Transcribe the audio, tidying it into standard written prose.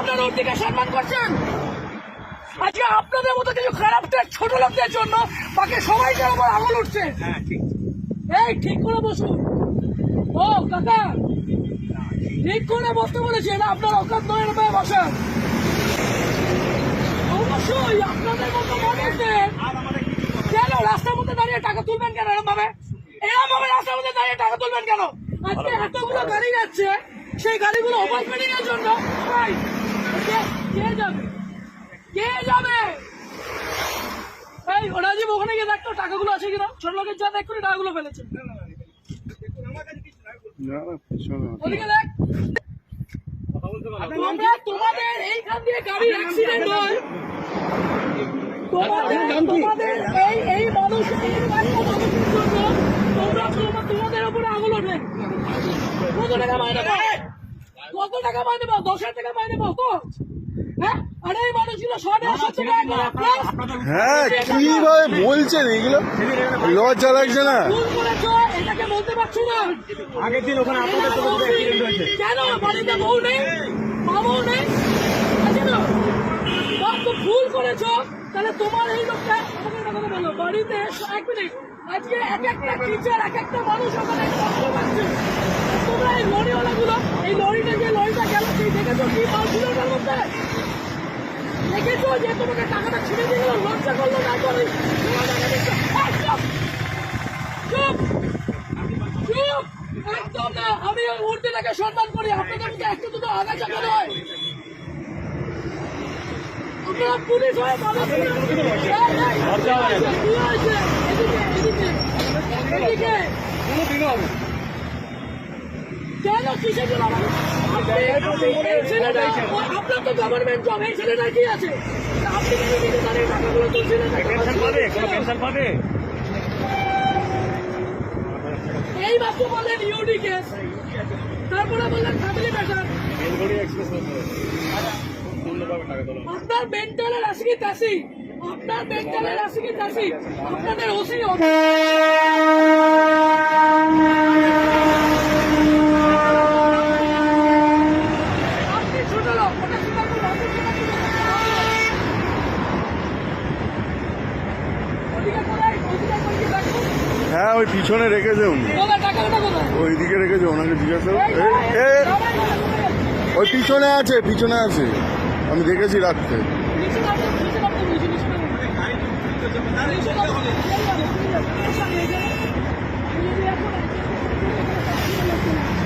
আপনারা ওর দিকে সম্মান করছেন। আজকে আপনাদের মতো কিছু খারাপ ছোট লোকদের জন্য বাকি সবাইকার উপর আঙুল উঠছে। এই ঠিক করে বসুন। ও কাকা ঠিক করে বসতে বলেছি, না আপনার অকাত নয় রূপায় বসেন। অবশ্যই আপনাদের মতো মানুষদের কেন রাস্তার মধ্যে দাঁড়িয়ে টাকা তুলবেন কেন? এরকম ভাবে রাস্তার মধ্যে দাঁড়িয়ে টাকা তুলবেন কেন? আজকে এতগুলো গাড়ি যাচ্ছে, সেই গাড়িগুলো ওভারস্পিডিং এর জন্য কে যাবে? কে যাবে? এই রাজীব ওখানে গিয়ে দেখতো টাকাগুলো আছে কিনা। ছোট লোকের যা দেখ করে টাকাগুলো ফেলেছে। ওদিকে দেখ। তোমাদের এইখান দিয়ে গাড়ি অ্যাক্সিডেন্ট হয়, তোমাদের এই মানুষের জন্য তোমাদের উপরে আঙুল ওঠে। কত টাকা মাইনে পাও? 10,000 টাকা মাইনে পাও তো? হ্যাঁ, আর এই মানুষগুলো 7,500 টাকা। হ্যাঁ, কিভাবে বলছেন এগুলো? লজ্জা লাগছে না? এটাকে বলতে পারছো না? আগের দিন ওখানে আপনাদের তো অ্যাক্সিডেন্ট হয়েছে। কেন বাড়িতে বউ নেই, মামাও নেই? ভুল করেছো, তাহলে তোমার এই লোকটা আমাকে কথা বলো। বাড়িতে 1 মিনিট, আজকে এক একটা টিচার, এক একটা মানুষ ওখানে কষ্ট পাচ্ছে। তোমরা এই লরিওয়ালা গুলো, এই লরিটা যে লরিটা গেল, সেই দেখেছো কি মাল ছিল ওটার মধ্যে? দেখেছো যে তোমাকে টাকাটা ছিঁড়ে দিয়ে গেল, লজ্জা করলো না? করি চুপ চুপ একদম না। আমি উর্দিটাকে সম্মান করি, আপনাদের মধ্যে একটু দুটো আগে চাকা নয়। আপনারা পুলিশ হয়ে কেন কিসের জন্য আপনার তো গভর্নমেন্ট জব, এই ছেলেটা কি আছে? আপনি কেন নিজে দাঁড়িয়ে টাকাগুলো তুলছিলেন? এই মাত্র বললেন ইউডি কেস, তারপরে বললেন ফ্যামিলি ম্যাটার। আপনার মেন্টালের আসি কি তাসি, আপনার মেন্টালের আসি কি তাসি, আপনাদের ওসি আপনি ছোট লোক, ওটা হ্যাঁ, ওই পিছনে রেখেছে উনি, ওইদিকে রেখেছে, ওনাকে জিজ্ঞাসা। ওই পিছনে আছে, পিছনে আছে, আমি দেখেছি রাখতে। টাকা